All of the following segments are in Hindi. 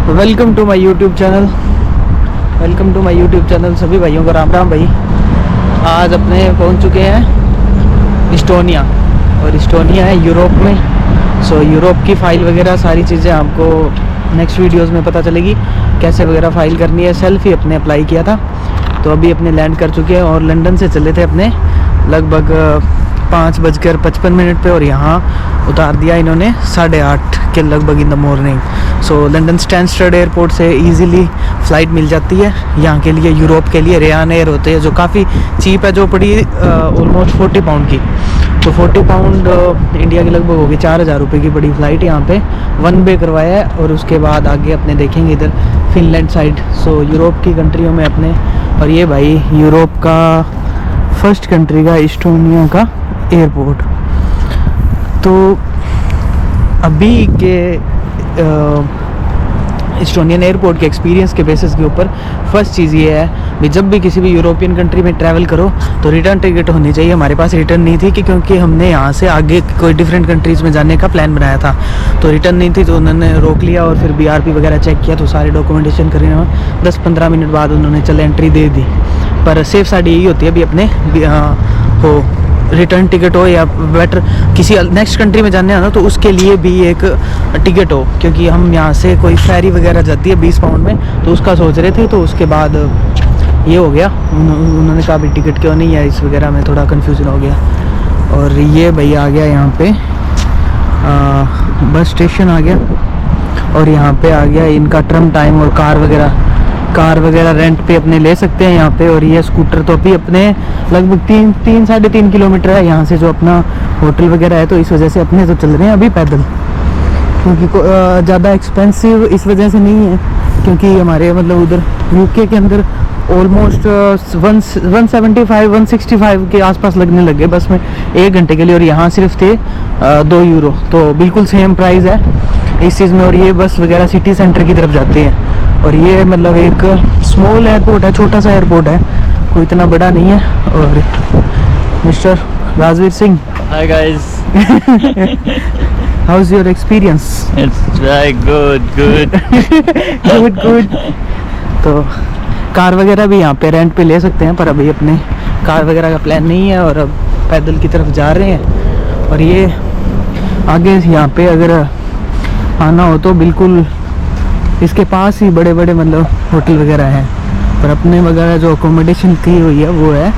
Welcome to my YouTube channel. सभी भाइयों को राम राम भाई। आज अपने पहुंच चुके हैं इस्टोनिया, और इस्टोनिया है यूरोप में। सो यूरोप की फ़ाइल वगैरह सारी चीज़ें आपको नेक्स्ट वीडियोस में पता चलेगी, कैसे वगैरह फ़ाइल करनी है। सेल्फ ही अपने अप्लाई किया था, तो अभी अपने लैंड कर चुके हैं और लंदन से चले थे अपने लगभग 5:55 पे, और यहाँ उतार दिया इन्होंने 8:30 के लगभग in the morning. So London Stansted airport से इजीली फ़्लाइट मिल जाती है यहाँ के लिए, यूरोप के लिए। रेयान एयर होते हैं जो काफ़ी चीप है, जो पड़ी ऑलमोस्ट 40 पाउंड की। तो 40 पाउंड इंडिया के लगभग होगी 4,000 रुपये की बड़ी फ़्लाइट यहाँ पे 1 वे करवाया है। और उसके बाद आगे अपने देखेंगे इधर फिनलैंड साइड। सो यूरोप की कंट्रियों में अपने, और ये भाई यूरोप का फर्स्ट कंट्री का इस्टोनिया का एयरपोर्ट। तो अभी के इस्टोनियन एयरपोर्ट के एक्सपीरियंस के बेसिस के ऊपर फर्स्ट चीज़ ये है कि जब भी किसी भी यूरोपियन कंट्री में ट्रैवल करो तो रिटर्न टिकट होनी चाहिए। हमारे पास रिटर्न नहीं थी क्योंकि हमने यहाँ से आगे कोई डिफरेंट कंट्रीज़ में जाने का प्लान बनाया था, तो रिटर्न नहीं थी। तो उन्होंने रोक लिया और फिर BRP वगैरह चेक किया, तो सारे डॉक्यूमेंटेशन करने में 10-15 मिनट बाद उन्होंने चले एंट्री दे दी। पर सेफ साइड यही होती है अभी अपने हो रिटर्न टिकट हो, या बेटर किसी नेक्स्ट कंट्री में जाने आना तो उसके लिए भी एक टिकट हो, क्योंकि हम यहाँ से कोई फेरी वगैरह जाती है 20 पाउंड में, तो उसका सोच रहे थे। तो उसके बाद ये हो गया, उन्होंने कहा भी टिकट क्यों नहीं है, इस वगैरह में थोड़ा कन्फ्यूज़न हो गया। और ये भैया आ गया यहाँ पे बस स्टेशन आ गया, और यहाँ पे आ गया इनका ट्रम टाइम। और कार वगैरह रेंट पे अपने ले सकते हैं यहाँ पे। और ये स्कूटर तो अभी अपने लगभग 3-3.5 किलोमीटर है यहाँ से जो अपना होटल वगैरह है, तो इस वजह से अपने तो चल रहे हैं अभी पैदल, क्योंकि ज़्यादा एक्सपेंसिव इस वजह से नहीं है, क्योंकि हमारे मतलब उधर UK के अंदर ऑलमोस्ट 175-165 के आसपास लगने लगे बस में 1 घंटे के लिए, और यहाँ सिर्फ थे 2 यूरो। तो बिल्कुल सेम प्राइस है इस चीज़ में। और ये बस वगैरह सिटी सेंटर की तरफ जाती है, और ये मतलब एक स्मॉल एयरपोर्ट है, छोटा सा एयरपोर्ट है, कोई इतना बड़ा नहीं है। और mister Rajveer Singh, Hi guys. How is your experience? It's very good. Good. तो कार वगैरह भी यहाँ पे रेंट पे ले सकते हैं, पर अभी अपने कार वगैरह का प्लान नहीं है, और अब पैदल की तरफ जा रहे हैं। और ये आगे यहाँ पे अगर आना हो तो बिल्कुल इसके पास ही बड़े बड़े मतलब होटल वगैरह हैं, पर अपने वगैरह जो अकोमोडेशन की हुई है वो है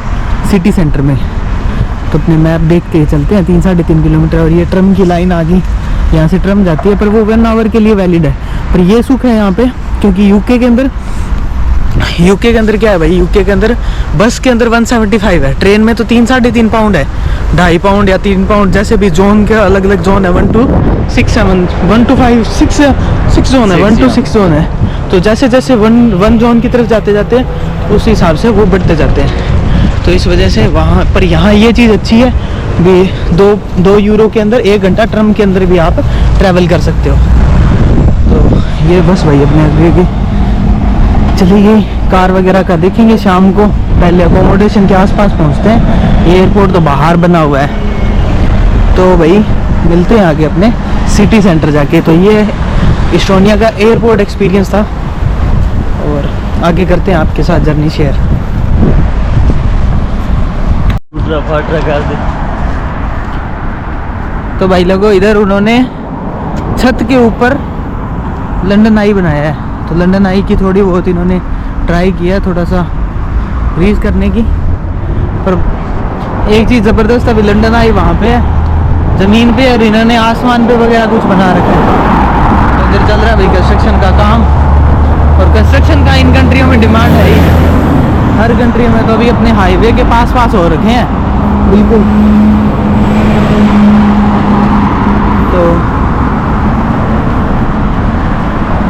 सिटी सेंटर में। तो अपने मैप देख के चलते हैं 3-3.5 किलोमीटर। और ये ट्रम की लाइन आ गई, यहाँ से ट्रम जाती है, पर वो 1 आवर के लिए वैलिड है। पर ये सुख है यहाँ पे, क्योंकि UK के अंदर क्या है भाई, UK के अंदर बस के अंदर 175 है, ट्रेन में तो 3-3.5 पाउंड है, 2.5 पाउंड या 3 पाउंड, जैसे भी जोन के अलग अलग जोन है। 1 to 6 जोन है, 1 to 6 जोन है। तो जैसे जैसे वन जोन की तरफ जाते जाते उस हिसाब से वो बढ़ते जाते हैं। तो इस वजह से वहाँ पर यहाँ ये चीज़ अच्छी है भी 2 यूरो के अंदर 1 घंटा ट्रम के अंदर भी आप ट्रैवल कर सकते हो। तो ये बस भाई अपने आगे की चलिए कार वगैरह का देखेंगे शाम को। पहले अकोमोडेशन के आसपास पहुँचते हैं, एयरपोर्ट तो बाहर बना हुआ है। तो भाई मिलते हैं आगे अपने सिटी सेंटर जाके। तो ये इस्टोनिया का एयरपोर्ट एक्सपीरियंस था, और आगे करते हैं आपके साथ जर्नी शेयर। दूसरा फाटरा कर दे। तो भाई लोगों इधर उन्होंने छत के ऊपर लंदन आई बनाया है, तो लंदन आई की थोड़ी बहुत इन्होंने ट्राई किया थोड़ा सा रीच करने की। पर एक चीज़ ज़बरदस्त, अभी लंदन आई वहाँ पे है ज़मीन पे, और इन्होंने आसमान पे वगैरह कुछ बना रखा है। तो इधर चल रहा है भाई कंस्ट्रक्शन का काम, और कंस्ट्रक्शन का इन कंट्रियों में डिमांड है ही, हर कंट्री में। तो अभी अपने हाईवे के पास हो रखे हैं बिल्कुल। तो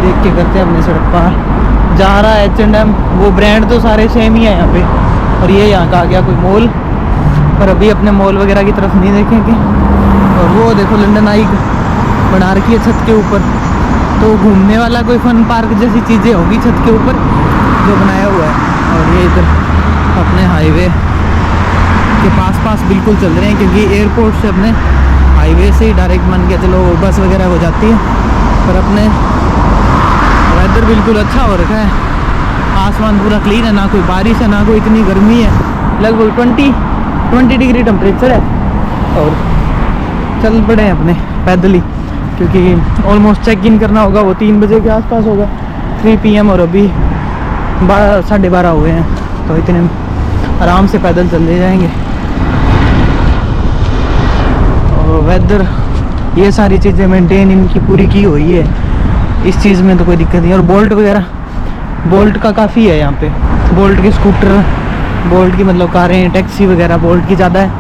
देख के करते हैं अपने सड़क पार जा रहा है H&M, वो ब्रांड तो सारे सेम ही है यहाँ पे। और ये यहाँ का आ गया कोई मॉल, पर अभी अपने मॉल वगैरह की तरफ नहीं देखेंगे। और वो देखो लंदन आई बना रखी है छत के ऊपर, तो घूमने वाला कोई फन पार्क जैसी चीज़ें होगी छत के ऊपर जो बनाया हुआ है। और ये इधर अपने हाईवे के पास बिल्कुल चल रहे हैं, क्योंकि एयरपोर्ट से अपने हाईवे से ही डायरेक्ट मान के चलो बस वगैरह हो जाती है। पर अपने वेदर बिल्कुल अच्छा हो रखा है, आसमान पूरा क्लीन है, ना कोई बारिश है ना कोई इतनी गर्मी है। लगभग 20 डिग्री टेम्परेचर है। और चल पड़े हैं अपने पैदल ही, क्योंकि ऑलमोस्ट चेक इन करना होगा, वो 3 बजे के आसपास होगा, 3 PM, और अभी 12 हुए हैं, तो इतने आराम से पैदल चले जाएंगे। और वेदर, ये सारी चीज़ें मेंटेन इनकी पूरी की हुई है, इस चीज़ में तो कोई दिक्कत नहीं। और बोल्ट का काफ़ी है यहाँ पे, बोल्ट के स्कूटर, बोल्ट की मतलब कारें, टैक्सी वगैरह बोल्ट की ज़्यादा है।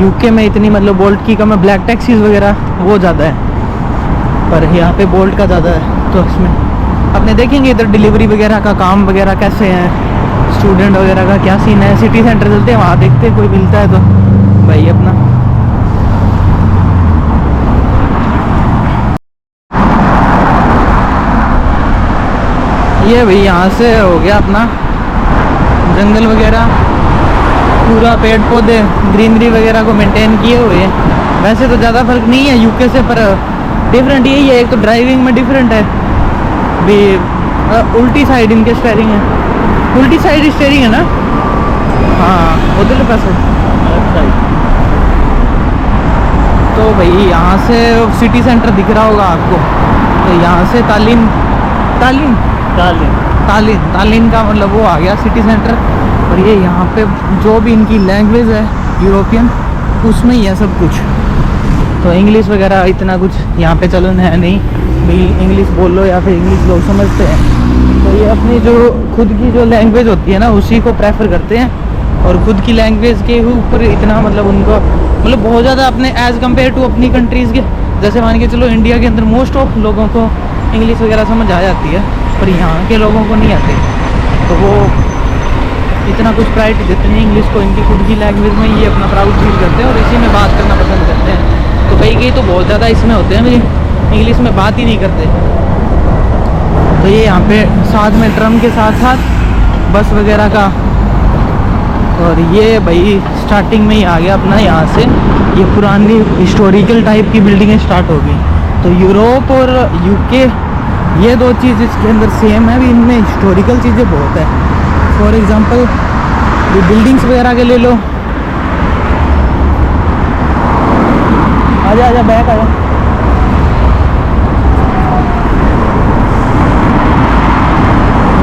यूके में इतनी मतलब बोल्ट की कम है, ब्लैक टैक्सीज वगैरह वो ज़्यादा है, पर यहाँ पे बोल्ट का ज़्यादा है। तो इसमें अपने देखेंगे इधर डिलीवरी वगैरह का काम वगैरह कैसे है, स्टूडेंट वगैरह का क्या सीन है। सिटी सेंटर चलते हैं, वहाँ देखते हैं कोई मिलता है तो भाई अपना। ये भाई यहाँ से हो गया अपना जंगल वगैरह, पूरा पेड़ पौधे ग्रीनरी वगैरह को मेंटेन किए हुए हैं। वैसे तो ज़्यादा फर्क नहीं है यूके से, पर डिफरेंट यही है, एक तो ड्राइविंग में डिफरेंट है भी। उल्टी साइड इनके स्टेयरिंग है, उल्टी साइड स्टेयरिंग है ना, हाँ उधर पास है। तो भाई यहाँ से सिटी सेंटर दिख रहा होगा आपको, तो यहाँ से तालिन का मतलब वो आ गया सिटी सेंटर। और ये यहाँ पे जो भी इनकी लैंग्वेज है यूरोपियन, उसमें ही है सब कुछ। तो इंग्लिश वगैरह इतना कुछ यहाँ पे चलन है नहीं भी, इंग्लिश बोल लो या फिर इंग्लिश लोग समझते हैं। तो ये अपनी जो खुद की जो लैंग्वेज होती है ना, उसी को प्रेफर करते हैं। और खुद की लैंग्वेज के ऊपर इतना मतलब उनको मतलब बहुत ज़्यादा अपने एज़ कम्पेयर टू अपनी कंट्रीज़ के, जैसे मान के चलो इंडिया के अंदर मोस्ट ऑफ लोगों को इंग्लिश वगैरह समझ आ जाती है, पर यहाँ के लोगों को नहीं आती। तो वो इतना कुछ प्रायोरिटी देते हैं इंग्लिश को, इनकी खुद की लैंग्वेज में ये अपना प्राउड फील करते हैं और इसी में बात करना पसंद करते हैं। तो कई तो बहुत ज़्यादा इसमें होते हैं भाई, इंग्लिश में बात ही नहीं करते। तो ये यहाँ पे साथ में ट्रम के साथ साथ बस वगैरह का। और ये भाई स्टार्टिंग में ही आ गया अपना, यहाँ से ये पुरानी हिस्टोरिकल टाइप की बिल्डिंगें स्टार्ट हो गई। तो यूरोप और यूके ये दो चीज़ इसके अंदर सेम है भी, इनमें हिस्टोरिकल चीज़ें बहुत है। फॉर एग्ज़ाम्पल ये बिल्डिंग्स वगैरह के ले लो, आजा बैक आजा।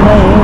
नहीं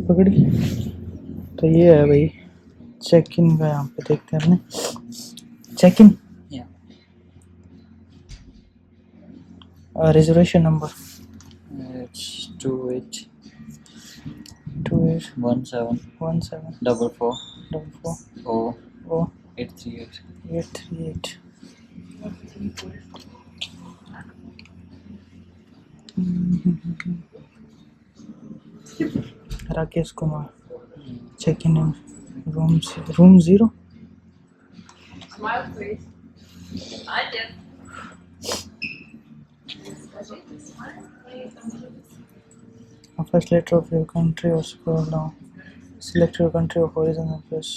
पकड़ी। तो ये है भाई चेक इन का, यहाँ पे देखते हैं अपने check in reservation number It's 28 28 17 17 44 44 0 838. 838। Rakesh Kumar check in room 0। Smile, please. I did. First letter of your country or scroll down. Select your country of origin and press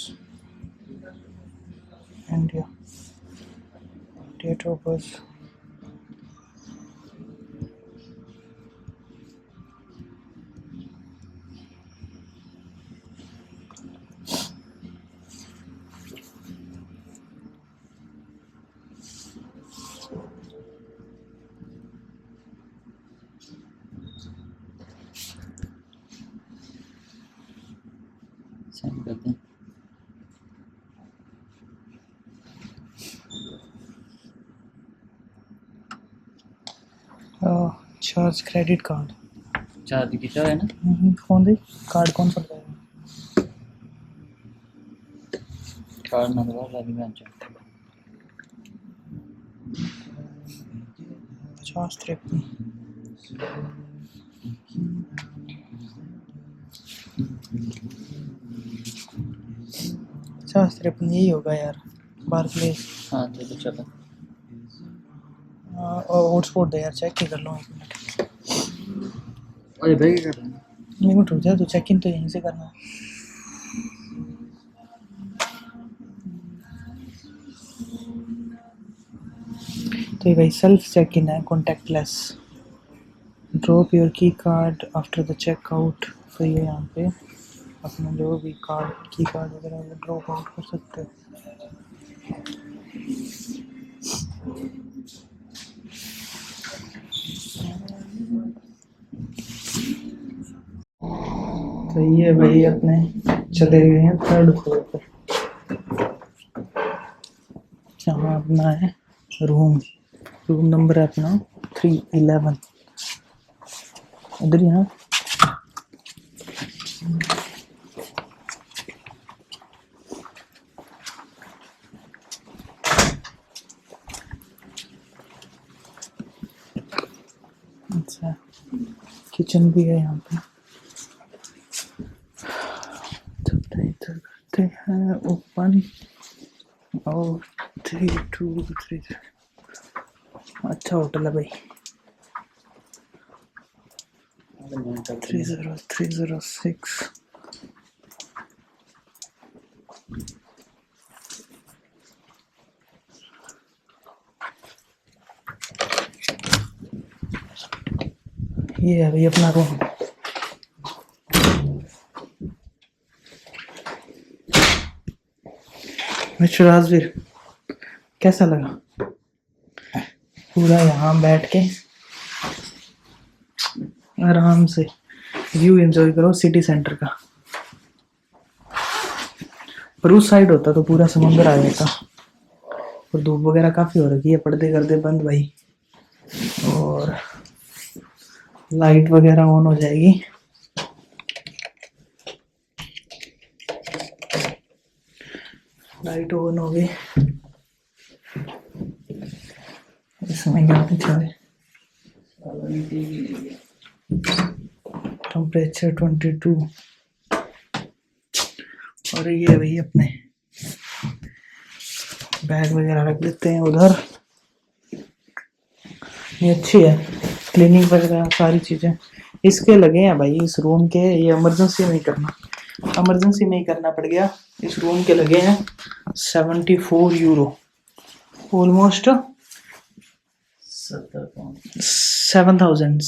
India. Date of birth. Send करते हैं. Charge credit card. चार्ज कितना है ना? कौन दे कार्ड कौन सा लगाया? कार्ड नंबर वाली में चाहिए. 5053 5053 यही होगा यार। बार्कलेज। हाँ चलो चलो. और हॉटस्पॉट दे यार, चेक ही कर लो एक मिनट। अरे भाई क्या कर रहे हैं? नहीं मिनट रुक जा, तो चेक इन तो यहीं से करना है। तो ये भाई सेल्फ चेक इन है, कॉन्टैक्टलेस। ड्रॉप योर की कार्ड आफ्टर द चेकआउट। तो ये यहाँ पे अपना जो भी कार्ड की कार्ड वगैरह वो ड्रॉप आउट कर सकते हो। तो ये भाई अपने चले गए हैं 3rd फ्लोर पे, जहाँ अपना है रूम नंबर है अपना 311 उधर। यहाँ अच्छा किचन भी है यहाँ पे। तो इधर करते हैं ओपन और 3 2 3। अच्छा होटल है भाई। 30306। ये है भाई अपना रूम। मिस्टर राजवीर, कैसा लगा पूरा यहाँ बैठ के आराम से व्यू एंजॉय करो सिटी सेंटर का। पर उस साइड होता तो पूरा समुंदर आ जाता। और धूप वगैरह काफी हो रखी है, पर्दे कर दे बंद भाई, और लाइट वगैरह ऑन हो जाएगी। लाइट ऑन हो गई। इसमें क्या कुछ है? टेम्परेचर 22। और ये भाई अपने बैग वगैरह रख देते हैं उधर। ये अच्छी है, क्लीनिंग वगैरह सारी चीजें इसके लगे हैं भाई इस रूम के। ये इमरजेंसी में ही करना पड़ गया। इस रूम के लगे हैं 74 यूरो, ऑलमोस्ट 7,000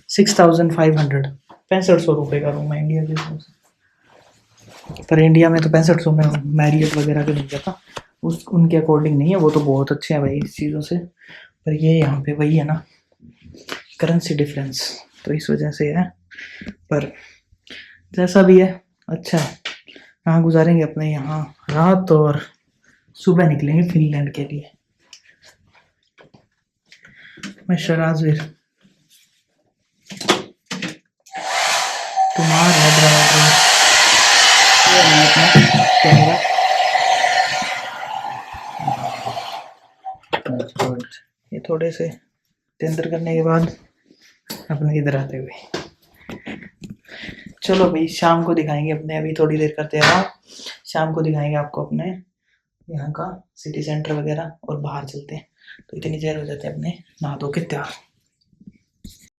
6,500 6500 रुपये का रूम है इंडिया के हिसाब से। पर इंडिया में तो 6500 में मैरियट वगैरह का मिल जाता, उनके अकॉर्डिंग नहीं है। वो तो बहुत अच्छे हैं भाई इस चीज़ों से। पर ये यहाँ पे वही है ना, करेंसी डिफरेंस, तो इस वजह से है। पर जैसा भी है अच्छा है। यहाँ गुजारेंगे अपने यहाँ रात और सुबह निकलेंगे फिनलैंड के लिए। मिस्टर राजवीर, तुम्हारा ड्राइवर कैमरा ये थोड़े से टेंडर करने के बाद अपने इधर आते हुए। चलो भाई शाम को दिखाएंगे अपने, अभी थोड़ी देर करते हैं। शाम को दिखाएंगे आपको अपने यहाँ का सिटी सेंटर वगैरह, और बाहर चलते हैं। तो इतनी देर हो जाते हैं अपने नहा धो के तैयार।